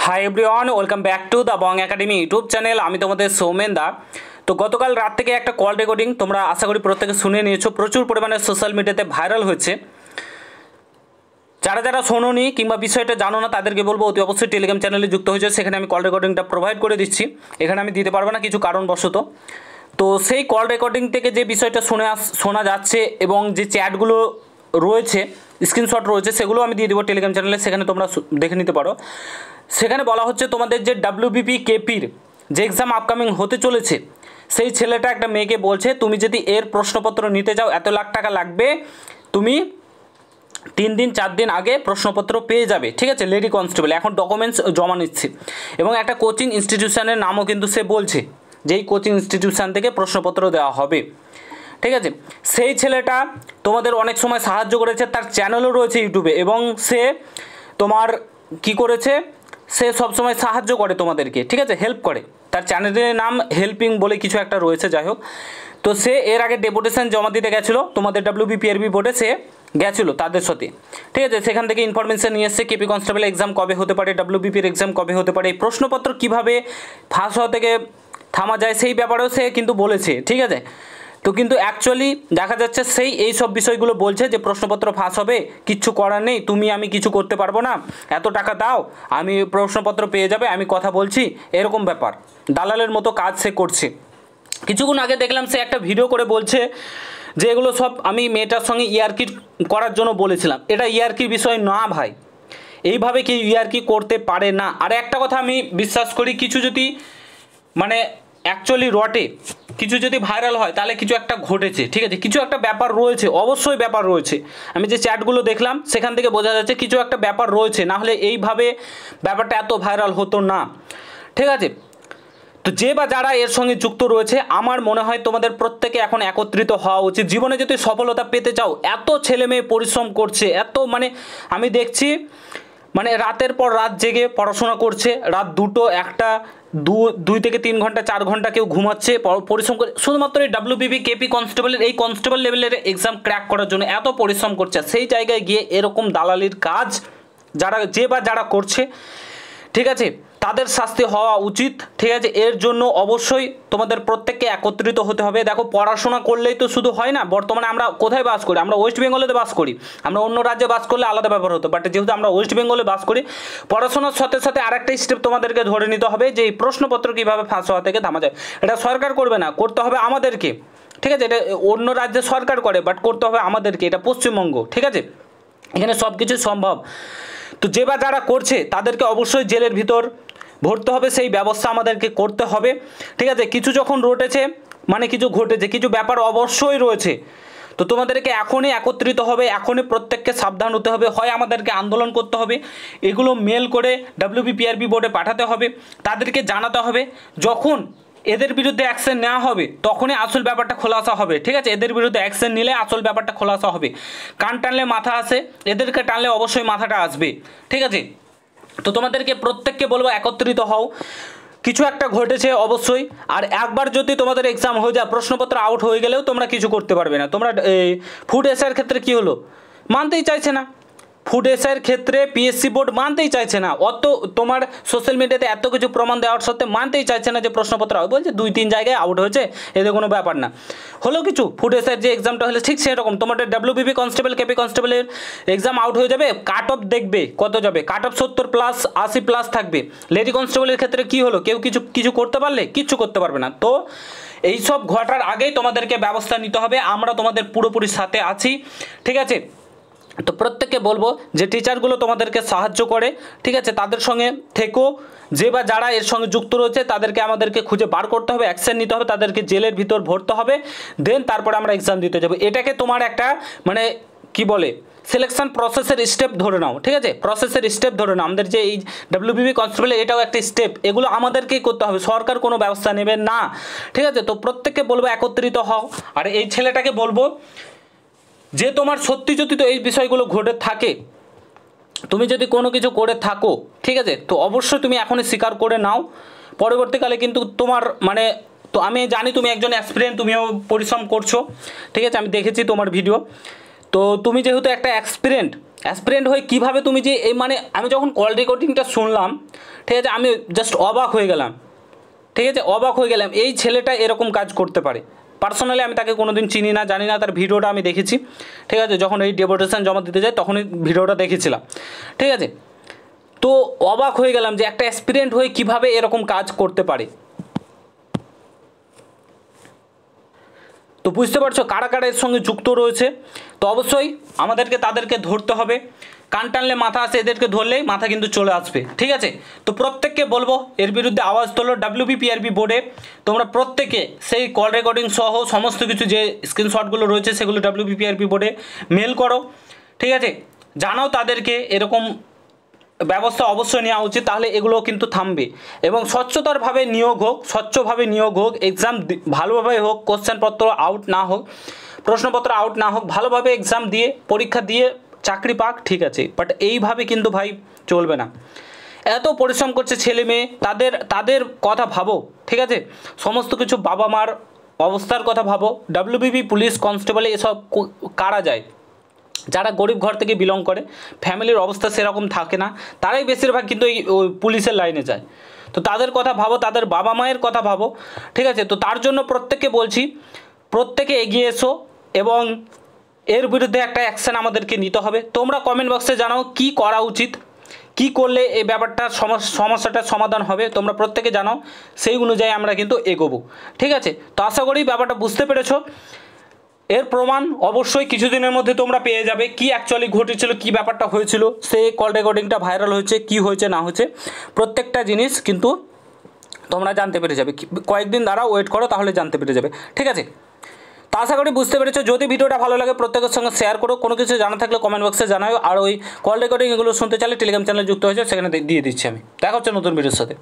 Hi everyone, welcome back to the Bong academy YouTube channel. আমি তোমাদের সৌমেন দা। তো গতকাল রাত থেকে একটা কল রেকর্ডিং তোমরা আশা করি প্রত্যেকে শুনে নিয়েছো, প্রচুর পরিমাণে সোশ্যাল মিডিয়াতে ভাইরাল হয়েছে। যারা যারা শোনোনি কিংবা বিষয়টা জানো না তাদেরকে বলবো অতি অবশ্যই টেলিগ্রাম চ্যানেলে যুক্ত হয়েছে, সেখানে আমি কল রেকর্ডিংটা প্রোভাইড করে দিচ্ছি। এখানে আমি দিতে পারবো না কিছু কারণবশত। তো সেই কল রেকর্ডিং থেকে যে বিষয়টা শোনা যাচ্ছে এবং যে চ্যাটগুলো রয়েছে, স্ক্রিনশট রয়েছে, সেগুলো আমি দিয়ে দেবো টেলিগ্রাম চ্যানেলে, সেখানে তোমরা দেখে নিতে পারো। সেখানে বলা হচ্ছে তোমাদের যে WBP-KPর যে এক্সাম আপকামিং হতে চলেছে, সেই ছেলেটা একটা মেয়েকে বলছে তুমি যদি এর প্রশ্নপত্র নিতে যাও এত লাখ টাকা লাগবে, তুমি 3 দিন 4 দিন আগে প্রশ্নপত্র পেয়ে যাবে। ঠিক আছে, লেডি কনস্টেবল এখন ডকুমেন্টস জমা নিচ্ছে এবং একটা কোচিং ইনস্টিটিউশনের নামও কিন্তু সে বলছে যেই কোচিং ইনস্টিটিউশন থেকে প্রশ্নপত্র দেওয়া হবে। ঠিক আছে, সেই ছেলেটা তোমাদের অনেক সময় সাহায্য করেছে, তার চ্যানেলও রয়েছে ইউটিউবে এবং সে তোমার কি করেছে, সে সবসময় সাহায্য করে তোমাদেরকে। ঠিক আছে, হেল্প করে, তার চ্যানেলের নাম হেল্পিং বলে কিছু একটা রয়েছে। যাই হোক, তো সে এর আগে ডেপুটেশন জমা দিতে গেছিলো তোমাদের WBPRB বোর্ডে, সে গেছিলো তাদের সাথে। ঠিক আছে, সেখান থেকে ইনফরমেশন নিয়ে এসছে কেপি কনস্টেবল এক্সাম কবে হতে পারে, WBPর এক্সাম কবে হতে পারে, এই প্রশ্নপত্র কীভাবে ফাঁস হওয়া থেকে থামা যায় সেই ব্যাপারেও সে কিন্তু বলেছে। ঠিক আছে, তো কিন্তু অ্যাকচুয়ালি দেখা যাচ্ছে সেই এই সব বিষয়গুলো বলছে যে প্রশ্নপত্র ফাঁস হবে, কিচ্ছু করার নেই, আমি কিছু করতে পারবো না, এত টাকা দাও আমি প্রশ্নপত্র পেয়ে যাবে, আমি কথা বলছি, এরকম ব্যাপার দালালের মতো কাজ সে করছে। কিছুক্ষণ আগে দেখলাম সে একটা ভিডিও করে বলছে যে এগুলো সব আমি মেয়েটার সঙ্গে ইয়ার্কি করার জন্য বলেছিলাম। এটা ইয়ার্কির বিষয় না ভাই, এইভাবে কি ইয়ার্কি করতে পারে না। আর একটা কথা আমি বিশ্বাস করি, কিছু যদি মানে অ্যাকচুয়ালি রটে, কিছু যদি ভাইরাল হয় তাহলে কিছু একটা ঘটেছে। ঠিক আছে, কিছু একটা ব্যাপার রয়েছে, অবশ্যই ব্যাপার রয়েছে। আমি যে চ্যাটগুলো দেখলাম সেখান থেকে বোঝা যাচ্ছে কিছু একটা ব্যাপার রয়েছে, না হলে এইভাবে ব্যাপারটা এত ভাইরাল হতো না। ঠিক আছে, তো যে বা যারা এর সঙ্গে যুক্ত রয়েছে, আমার মনে হয় তোমাদের প্রত্যেকে এখন একত্রিত হওয়া উচিত। জীবনে যদি সফলতা পেতে চাও, এত ছেলে মেয়ে পরিশ্রম করছে, এত আমি দেখছি রাতের পর রাত জেগে পড়াশোনা করছে, রাত 2টো 1টা 2 থেকে 3 ঘন্টা 4 ঘন্টা কেউ ঘুমাচ্ছে পরিশ্রম করে, শুধুমাত্র এই WBP-KP কনস্টেবলের এই কনস্টেবল লেভেলের এক্সাম ক্র্যাক করার জন্য এত পরিশ্রম করছে। সেই জায়গায় গিয়ে এরকম দালালির কাজ যারা করছে, ঠিক আছে, তাদের শাস্তি হওয়া উচিত। ঠিক আছে, এর জন্য অবশ্যই তোমাদের প্রত্যেককে একত্রিত হতে হবে। দেখো, পড়াশোনা করলেই তো শুধু হয় না। বর্তমানে আমরা কোথায় বাস করি? আমরা ওয়েস্ট বেঙ্গলেতে বাস করি। আমরা অন্য রাজ্যে বাস করলে আলাদা ব্যাপার হতো, বাট যেহেতু আমরা ওয়েস্ট বেঙ্গলে বাস করি, পড়াশোনার সাথে সাথে আরেকটা স্টেপ তোমাদেরকে ধরে নিতে হবে যে এই প্রশ্নপত্র কীভাবে ফাঁস হওয়া থেকে থামা যায়। এটা সরকার করবে না, করতে হবে আমাদেরকে। ঠিক আছে, এটা অন্য রাজ্যে সরকার করে, বাট করতে হবে আমাদেরকে, এটা পশ্চিমবঙ্গ। ঠিক আছে, এখানে সব কিছু সম্ভব। তো যে বা যারা করছে তাদেরকে অবশ্যই জেলের ভিতর ভরতে হবে, সেই ব্যবস্থা আমাদেরকে করতে হবে। ঠিক আছে, কিছু যখন রটেছে কিছু ঘটেছে, কিছু ব্যাপার অবশ্যই রয়েছে, তো তোমাদেরকে এখনই একত্রিত হবে, এখনই প্রত্যেককে সাবধান হতে হবে। হয় আমাদেরকে আন্দোলন করতে হবে, এগুলো মেল করে WBPRB বোর্ডে পাঠাতে হবে, তাদেরকে জানাতে হবে। যখন এদের বিরুদ্ধে অ্যাকশন নেওয়া হবে তখনই আসল ব্যাপারটা খোলাসা হবে। ঠিক আছে, এদের বিরুদ্ধে অ্যাকশন নিলে আসল ব্যাপারটা খোলাসা হবে। কান টানলে মাথা আসে, এদেরকে টানলে অবশ্যই মাথাটা আসবে। ঠিক আছে, তো তোমাদেরকে প্রত্যেককে বলবো একত্রিত হও। কিছু একটা ঘটেছে অবশ্যই। আর একবার যদি তোমাদের এক্সাম হয়ে যায়, প্রশ্নপত্র আউট হয়ে গেলেও তোমরা কিছু করতে পারবে না। তোমরা ফুড এসআইয়ের ক্ষেত্রে কি হলো, মানতেই চাইছে না। ফুড এসআইয়ের ক্ষেত্রে PSC বোর্ড মানতেই চাইছে না। অত তোমার সোশ্যাল মিডিয়াতে এত কিছু প্রমাণ দেওয়ার সত্ত্বে মানতেই চাইছে না যে প্রশ্নপত্র আউট, বলছে 2-3 জায়গায় আউট হয়েছে, এদের কোনো ব্যাপার না। হলো কিছু ফুড এসআইয়ের যে এক্সামটা হলে ঠিক সেরকম তোমাদের WBP কনস্টেবল KP কনস্টেবলের এক্সাম আউট হয়ে যাবে, কাট অফ দেখবে কত যাবে, কাট অফ 70+, 80+ থাকবে। লেডি কনস্টেবলের ক্ষেত্রে কি হলো, কেউ কিছু করতে পারলে কিচ্ছু করতে পারবে না। তো এইসব ঘটার আগেই তোমাদেরকে ব্যবস্থা নিতে হবে। আমরা তোমাদের পুরোপুরি সাথে আছি। ঠিক আছে, তো প্রত্যেককে বলবো যে টিচারগুলো তোমাদেরকে সাহায্য করে, ঠিক আছে, তাদের সঙ্গে থেকো। যে বা যারা এর সঙ্গে যুক্ত রয়েছে আমাদেরকে খুঁজে বার করতে হবে, অ্যাকশন নিতে হবে, তাদেরকে জেলের ভিতর ভরতে হবে, দেন তারপরে আমরা এক্সাম দিতে যাবো। এটাকে তোমার একটা কি বলে সিলেকশন প্রসেসের স্টেপ ধরে নাও। ঠিক আছে, প্রসেসের স্টেপ ধরে নাও। আমাদের যে এই WBP কনস্টেবল এটাও একটা স্টেপ, এগুলো আমাদেরকেই করতে হবে, সরকার কোনো ব্যবস্থা নেবে না। ঠিক আছে, তো প্রত্যেককে বলবো একত্রিত হও। আর এই ছেলেটাকে বলবো যে তোমার সত্যি যদি তো এই বিষয়গুলো ঘটে থাকে, তুমি যদি কোনো কিছু করে থাকো, ঠিক আছে, তো অবশ্যই তুমি এখনই স্বীকার করে নাও। পরবর্তীকালে কিন্তু তোমার তো আমি জানি তুমি একজন অ্যাসপিরেন্ট, তুমিও পরিশ্রম করছো। ঠিক আছে, আমি দেখেছি তোমার ভিডিও। তো তুমি যেহেতু একটা অ্যাসপিরেন্ট হয়ে কীভাবে তুমি যে এই আমি যখন কল রেকর্ডিংটা শুনলাম, ঠিক আছে, আমি জাস্ট অবাক হয়ে গেলাম, ঠিক আছে, অবাক হয়ে গেলাম এই ছেলেটা এরকম কাজ করতে পারে। পার্সোনালি আমি তাকে কোনো দিন চিনি না, জানি না, তার ভিডিওটা আমি দেখেছি, ঠিক আছে, যখন এই ডেপুটেশন জমা দিতে যায় তখনই ভিডিওটা দেখেছিলাম, ঠিক আছে। তো অবাক হয়ে গেলাম যে একটা অ্যাসপিরেন্ট হয়ে কীভাবে এরকম কাজ করতে পারে। তো বুঝতে পারছো কারা কারা এর সঙ্গে যুক্ত রয়েছে। তো অবশ্যই আমাদেরকে তাদেরকে ধরতে হবে, কান টানলে মাথা আসে, এদেরকে ধরলেই মাথা কিন্তু চলে আসবে, ঠিক আছে। তো প্রত্যেককে বলবো এর বিরুদ্ধে আওয়াজ তোলো। WBPRB বোর্ডে তোমরা প্রত্যেকে সেই কল রেকর্ডিং সহ সমস্ত কিছু যে স্ক্রিনশটগুলো রয়েছে সেগুলো WBPRB বোর্ডে মেল করো, ঠিক আছে, জানাও তাদেরকে এরকম ব্যবস্থা অবশ্যই নেওয়া উচিত, তাহলে এগুলো কিন্তু থামবে। এবং স্বচ্ছতারভাবে নিয়োগ হোক, স্বচ্ছভাবে নিয়োগ হোক, এক্সাম ভালোভাবে হোক, কোশ্চেনপত্র আউট না হোক, প্রশ্নপত্র আউট না হোক, ভালোভাবে এক্সাম দিয়ে পরীক্ষা দিয়ে চাকরি পাক, ঠিক আছে, বাট এইভাবে কিন্তু ভাই চলবে না। এত পরিশ্রম করছে ছেলে মেয়ে, তাদের কথা ভাবো, ঠিক আছে, সমস্ত কিছু বাবা মার অবস্থার কথা ভাবো। WBP পুলিশ কনস্টেবলে এসব কারা যায়, যারা গরিব ঘর থেকে বিলং করে, ফ্যামিলির অবস্থা সেরকম থাকে না, তারাই বেশিরভাগ কিন্তু এই পুলিশের লাইনে যায়। তো তাদের কথা ভাবো, তাদের বাবা মায়ের কথা ভাবো, ঠিক আছে। তো তার জন্য প্রত্যেককে বলছি, প্রত্যেকে এগিয়ে এসো এবং এর বিরুদ্ধে একটা অ্যাকশান আমাদেরকে নিতে হবে। তোমরা কমেন্ট বক্সে জানাও কি করা উচিত, কি করলে এই ব্যাপারটার সমস্যাটার সমাধান হবে, তোমরা প্রত্যেকে জানাও, সেই অনুযায়ী আমরা কিন্তু এগোবো, ঠিক আছে। তো আশা করি ব্যাপারটা বুঝতে পেরেছো। এর প্রমাণ অবশ্যই কিছুদিনের মধ্যে তোমরা পেয়ে যাবে, কি অ্যাকচুয়ালি ঘটেছিল, কি ব্যাপারটা হয়েছিল, সেই কল রেকর্ডিংটা ভাইরাল হয়েছে, কি হয়েছে না হয়েছে, প্রত্যেকটা জিনিস কিন্তু তোমরা জানতে পেরে যাবে। কয়েকদিন দাঁড়াও, ওয়েট করো, তাহলে জানতে পেরে যাবে, ঠিক আছে। তো আশা করি বুঝতে পেরেছো। যদি ভিডিওটা ভালো লাগে প্রত্যেকের সঙ্গে শেয়ার করো, কোনো কিছু জানা থাকলে কমেন্ট বক্সে জানাও। আর ওই কল রেকর্ডিং এগুলো শুনতে চাইলে টেলিগ্রাম চ্যানেলে যুক্ত হয়েছে, সেখানে দিয়ে দিচ্ছি আমি। দেখা হচ্ছে নতুন ভিডিওর সাথে।